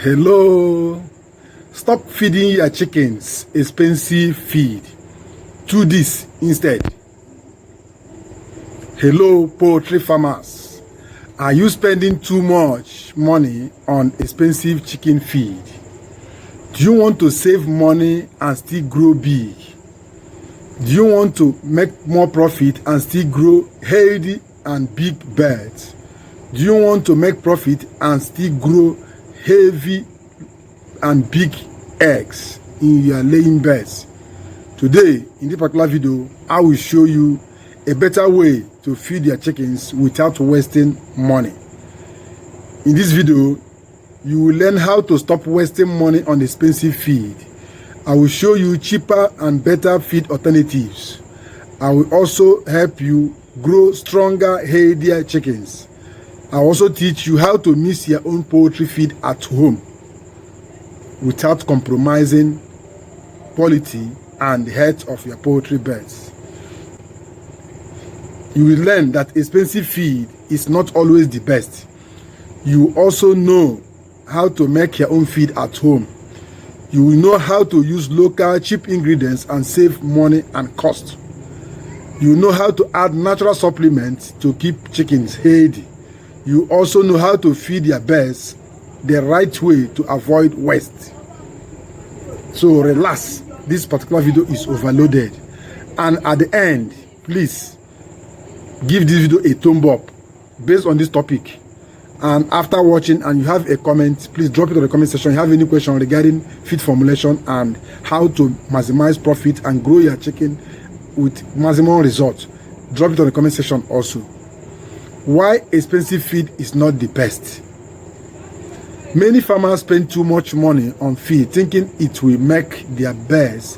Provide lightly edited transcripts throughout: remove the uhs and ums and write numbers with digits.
Hello. Stop feeding your chickens expensive feed. Do this instead. Hello, poultry farmers. Are you spending too much money on expensive chicken feed? Do you want to save money and still grow big? Do you want to make more profit and still grow healthy and big birds? Do you want to make profit and still grow heavy and big eggs in your laying beds? Today, in this particular video, I will show you a better way to feed your chickens without wasting money. In this video, you will learn how to stop wasting money on expensive feed. I will show you cheaper and better feed alternatives. I will also help you grow stronger, healthier chickens. I will also teach you how to mix your own poultry feed at home without compromising quality and health of your poultry birds. You will learn that expensive feed is not always the best. You will also know how to make your own feed at home. You will know how to use local cheap ingredients and save money and cost. You will know how to add natural supplements to keep chickens healthy. You also know how to feed your birds the right way to avoid waste. So relax, this particular video is overloaded. And at the end, please give this video a thumb up based on this topic. And after watching and you have a comment, please drop it in the comment section. If you have any question regarding feed formulation and how to maximize profit and grow your chicken with maximum results, drop it in the comment section also. Why expensive feed is not the best? Many farmers spend too much money on feed thinking it will make their birds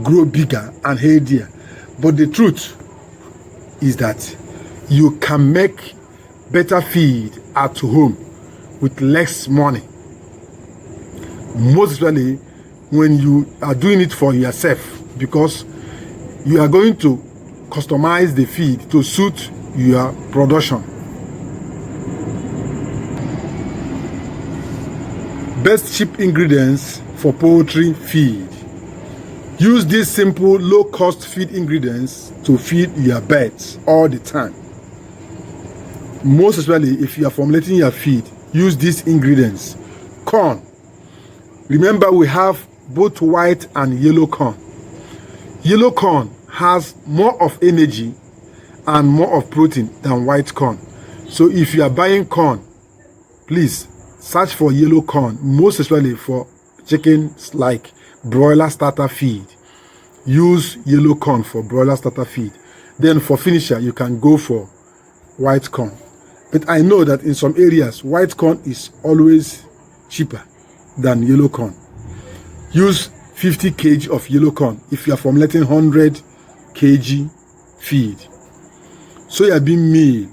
grow bigger and healthier. But the truth is that you can make better feed at home with less money. Most especially when you are doing it for yourself, because you are going to customize the feed to suit your production. Best cheap ingredients for poultry feed. Use these simple low-cost feed ingredients to feed your birds all the time. Most especially if you are formulating your feed, use these ingredients. Corn. Remember, we have both white and yellow corn. Yellow corn has more of energy and more of protein than white corn. So if you are buying corn, please search for yellow corn, most especially for chickens like broiler starter feed. Use yellow corn for broiler starter feed. Then for finisher, you can go for white corn. But I know that in some areas, white corn is always cheaper than yellow corn. Use 50 kg of yellow corn if you are formulating 100 kg feed. Soya bean meal,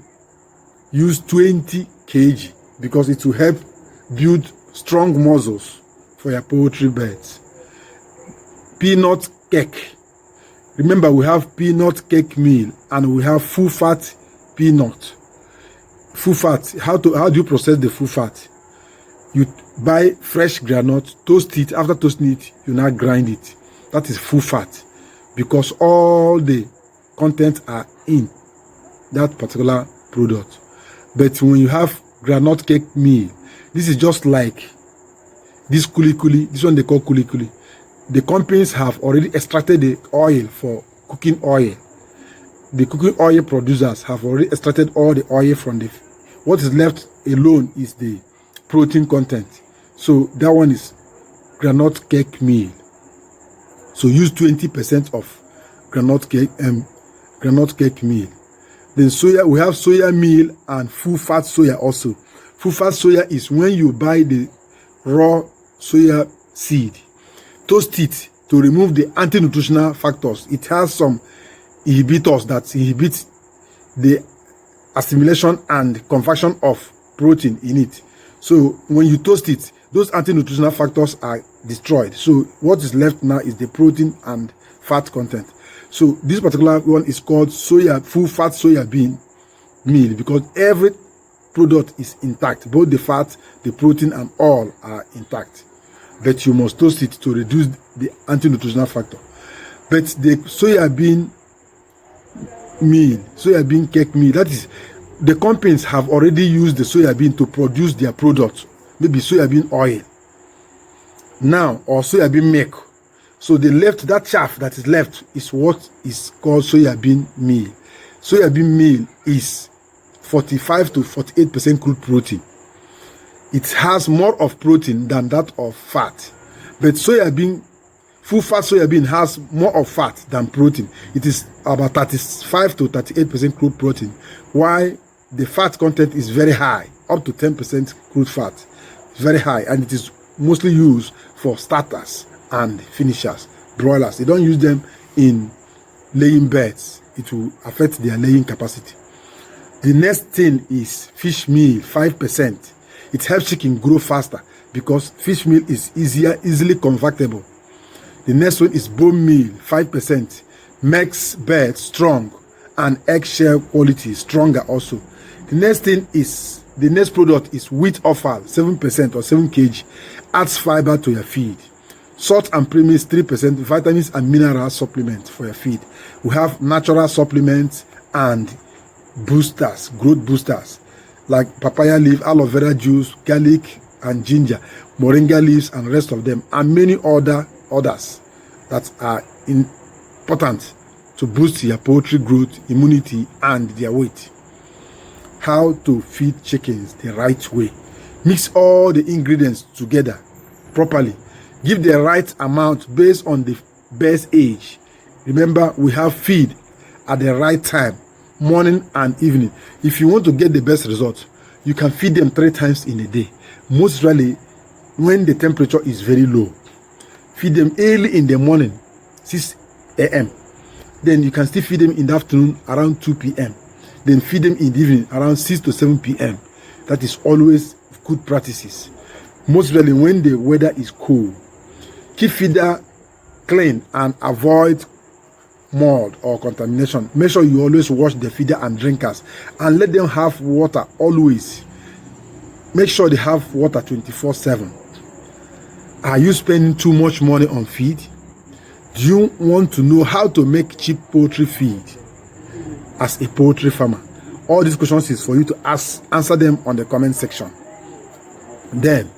use 20 kg because it will help build strong muscles for your poultry birds. Peanut cake. Remember, we have peanut cake meal and we have full fat peanut. Full fat, how do you process the full fat? You buy fresh groundnut, toast it. After toasting it, you now grind it. That is full fat because all the contents are in that particular product. But when you have groundnut cake meal, this is just like this kuli. This one they call kuli. The companies have already extracted the oil for cooking oil. The cooking oil producers have already extracted all the oil from the. What is left alone is the protein content. So that one is groundnut cake meal. So use 20% of groundnut cake meal. Then soya, we have soya meal and full fat soya also. Full fat soya is when you buy the raw soya seed, toast it to remove the anti-nutritional factors. It has some inhibitors that inhibit the assimilation and conversion of protein in it. So when you toast it, those anti-nutritional factors are destroyed. So what is left now is the protein and fat content. So this particular one is called soya, full fat soya bean meal, because every product is intact. Both the fat, the protein, and all are intact. But you must toast it to reduce the anti-nutritional factor. But the soybean meal, soybean cake meal, that is, the companies have already used the soybean to produce their product, maybe soybean oil now, or soybean milk. So they left that chaff that is left is what is called soybean meal. Soybean meal is 45 to 48% crude protein. It has more of protein than that of fat. But soybean, full fat soybean has more of fat than protein. It is about 35 to 38% crude protein, while the fat content is very high, up to 10% crude fat. It's very high, and it is mostly used for starters and finishers, broilers. They don't use them in laying birds. It will affect their laying capacity. The next thing is fish meal, 5%. It helps chicken grow faster because fish meal is easily convertible. The next one is bone meal, 5%. Makes birds strong and eggshell quality stronger also. The next product is wheat offal, 7% or 7 kg. Adds fiber to your feed. Salt and premix, 3%. Vitamins and mineral supplements for your feed. We have natural supplements and boosters, growth boosters, like papaya leaf, aloe vera juice, garlic and ginger, moringa leaves, and rest of them, and many others that are important to boost your poultry growth, immunity, and their weight. How to feed chickens the right way. Mix all the ingredients together properly. Give the right amount based on the bird's age. Remember, we have feed at the right time, morning and evening. If you want to get the best result, you can feed them 3 times in a day. Most rarely, when the temperature is very low, feed them early in the morning, 6 a.m. Then you can still feed them in the afternoon around 2 p.m. Then feed them in the evening around 6 to 7 p.m. That is always good practices. Most rarely when the weather is cold. Keep feeder clean and avoid mold or contamination. Make sure you always wash the feeder and drinkers and let them have water always. Make sure they have water 24/7. Are you spending too much money on feed? Do you want to know how to make cheap poultry feed as a poultry farmer? All these questions is for you to answer them on the comment section. Then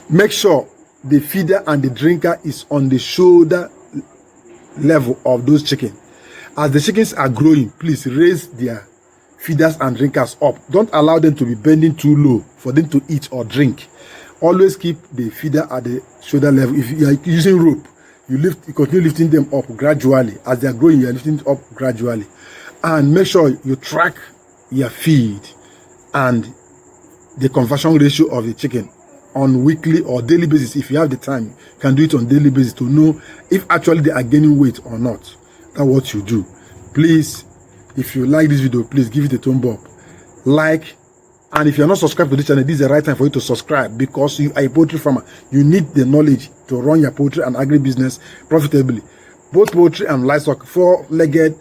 make sure the feeder and the drinker is on the shoulder level of those chickens. As the chickens are growing, please raise their feeders and drinkers up. Don't allow them to be bending too low for them to eat or drink. Always keep the feeder at the shoulder level. If you are using rope, you continue lifting them up gradually. As they are growing, you are lifting it up gradually. And make sure you track your feed and the conversion ratio of the chicken on weekly or daily basis. If you have the time, you can do it on daily basis to know if actually they are gaining weight or not. That's what you do. Please, if you like this video, please give it a thumb up, like, and if you're not subscribed to this channel, this is the right time for you to subscribe, because you are a poultry farmer. You need the knowledge to run your poultry and agribusiness profitably. Both poultry and livestock, four-legged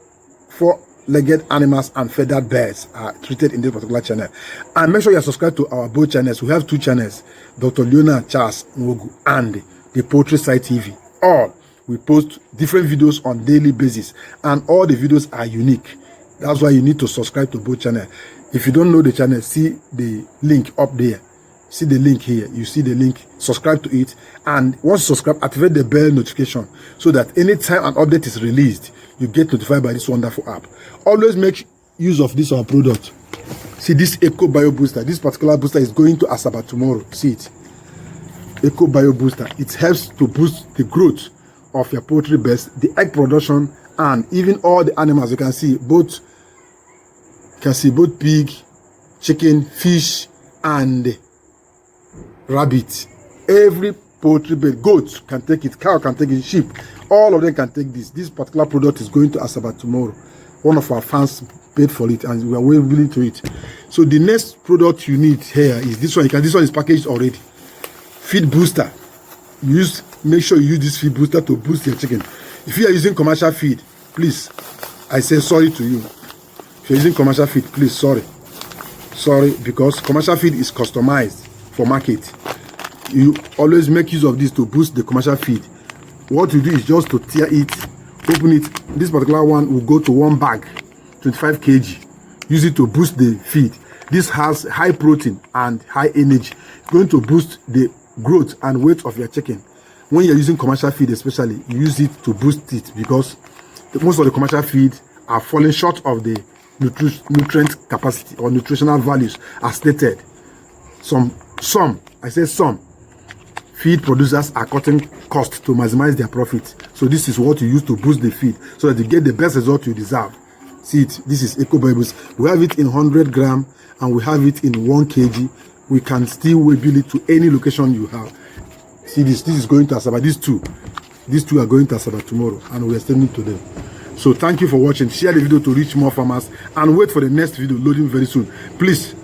animals and feathered birds are treated in this particular channel. And make sure you are subscribed to our both channels. We have 2 channels, Dr. Leona Charles Nwogu and the Poultry Side TV. All we post different videos on daily basis, and all the videos are unique. That's why you need to subscribe to both channels. If you don't know the channel, see the link up there. See the link here. You see the link. Subscribe to it, and once you subscribe, activate the bell notification so that anytime an update is released, you get notified by this wonderful app. Always make use of this our product. See this Eco Bio Booster. This particular booster is going to Asaba tomorrow. See it. Eco Bio Booster. It helps to boost the growth of your poultry birds, the egg production, and even all the animals. You can see both pig, chicken, fish, and rabbit. Every poultry bird, goat can take it, cow can take it, sheep, all of them can take this. This particular product is going to Asaba tomorrow. One of our fans paid for it, and we are well willing to it. So the next product you need here is this one. This one is packaged already. Feed booster. Make sure you use this feed booster to boost your chicken. If you are using commercial feed, please, I say sorry to you. If you're using commercial feed, please, sorry. Sorry, because commercial feed is customized for market. You always make use of this to boost the commercial feed. What you do is just to tear it, open it. This particular one will go to one bag, 25 kg. Use it to boost the feed. This has high protein and high energy. It's going to boost the growth and weight of your chicken. When you're using commercial feed especially, you use it to boost it, because most of the commercial feed are falling short of the nutrient capacity or nutritional values as stated. Some feed producers are cutting costs to maximize their profit. So this is what you use to boost the feed so that you get the best result you deserve. See it, this is Agribusiness. We have it in 100 gram and we have it in 1 kg. We can still wheel it to any location you have. See this is going to Asaba. These two are going to Asaba tomorrow, and we are sending to them. So thank you for watching. Share the video to reach more farmers, and wait for the next video loading very soon. Please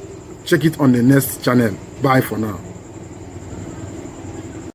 check it on the next channel. Bye for now.